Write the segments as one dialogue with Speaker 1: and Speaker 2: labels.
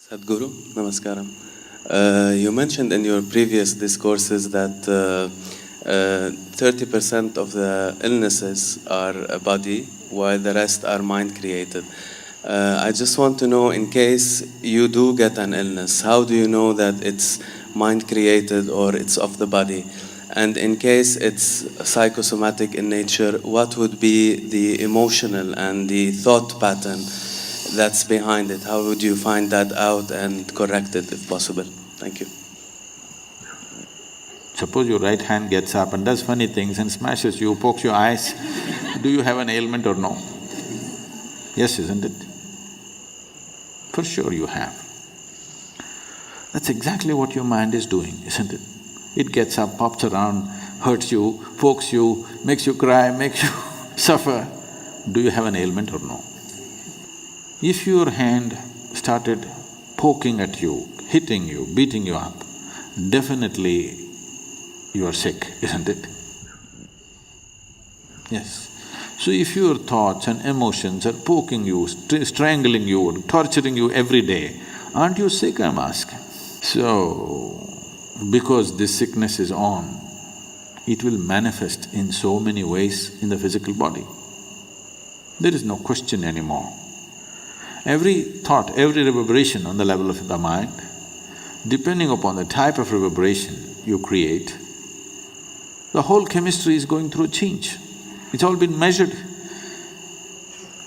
Speaker 1: Sadhguru, Namaskaram. You mentioned in your previous discourses that 30% of the illnesses are body, while the rest are mind-created. I just want to know, in case you do get an illness, how do you know that it's mind-created or it's of the body? And in case it's psychosomatic in nature, what would be the emotional and the thought pattern that's behind it? How would you find that out and correct it if possible? Thank you.
Speaker 2: Suppose your right hand gets up and does funny things and smashes you, pokes your eyes, do you have an ailment or no? Yes, isn't it? For sure you have. That's exactly what your mind is doing, isn't it? It gets up, pops around, hurts you, pokes you, makes you cry, makes you suffer. Do you have an ailment or no? If your hand started poking at you, hitting you, beating you up, definitely you are sick, isn't it? Yes. So if your thoughts and emotions are poking you, strangling you, torturing you every day, aren't you sick, I'm asking? So, because this sickness is on, it will manifest in so many ways in the physical body. There is no question anymore. Every thought, every reverberation on the level of the mind, depending upon the type of reverberation you create, the whole chemistry is going through a change. It's all been measured.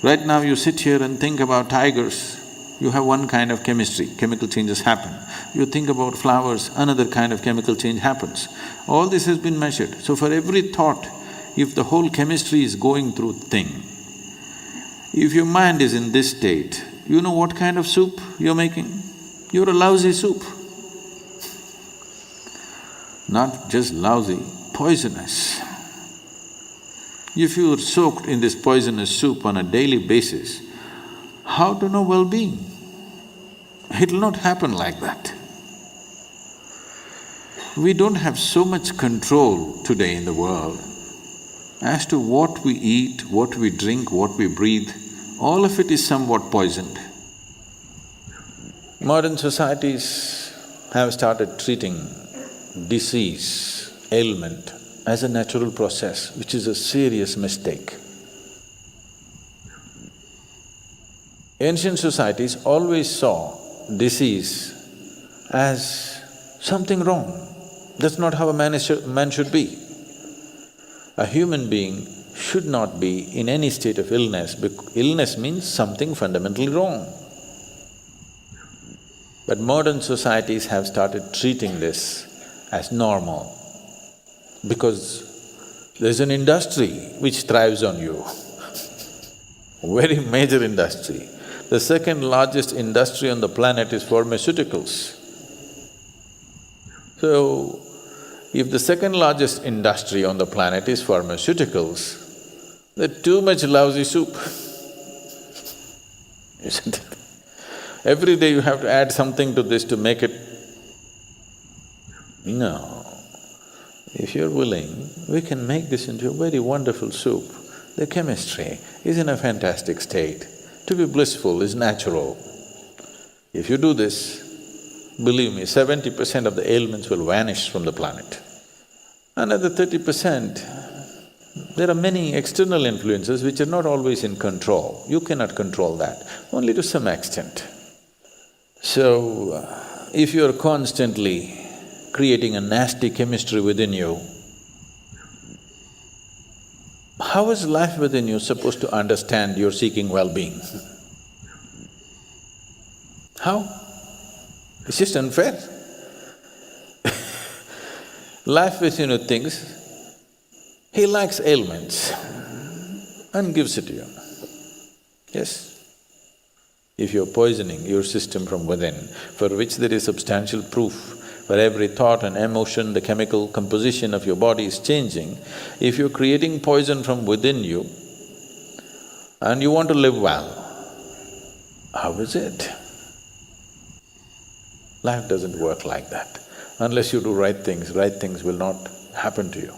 Speaker 2: Right now you sit here and think about tigers, you have one kind of chemistry, chemical changes happen. You think about flowers, another kind of chemical change happens. All this has been measured. So for every thought, if the whole chemistry is going through thing, if your mind is in this state, you know what kind of soup you're making? You're a lousy soup. Not just lousy, poisonous. If you're soaked in this poisonous soup on a daily basis, how to know well-being? It'll not happen like that. We don't have so much control today in the world as to what we eat, what we drink, what we breathe. All of it is somewhat poisoned. Modern societies have started treating disease, ailment as a natural process, which is a serious mistake. Ancient societies always saw disease as something wrong. That's not how a man should be. A human being should not be in any state of illness, because illness means something fundamentally wrong. But modern societies have started treating this as normal, because there's an industry which thrives on you, very major industry. The second largest industry on the planet is pharmaceuticals. So, if the second largest industry on the planet is pharmaceuticals, that's too much lousy soup, isn't it? Every day you have to add something to this to make it… No. If you're willing, we can make this into a very wonderful soup. The chemistry is in a fantastic state. To be blissful is natural. If you do this, believe me, 70% of the ailments will vanish from the planet. Another 30%, there are many external influences which are not always in control. You cannot control that, only to some extent. So, if you're constantly creating a nasty chemistry within you, how is life within you supposed to understand you're seeking well-being? How? It's just unfair. Life within you thinks, he likes ailments and gives it to you. Yes? If you're poisoning your system from within, for which there is substantial proof, for every thought and emotion, the chemical composition of your body is changing, if you're creating poison from within you and you want to live well, how is it? Life doesn't work like that. Unless you do right things will not happen to you.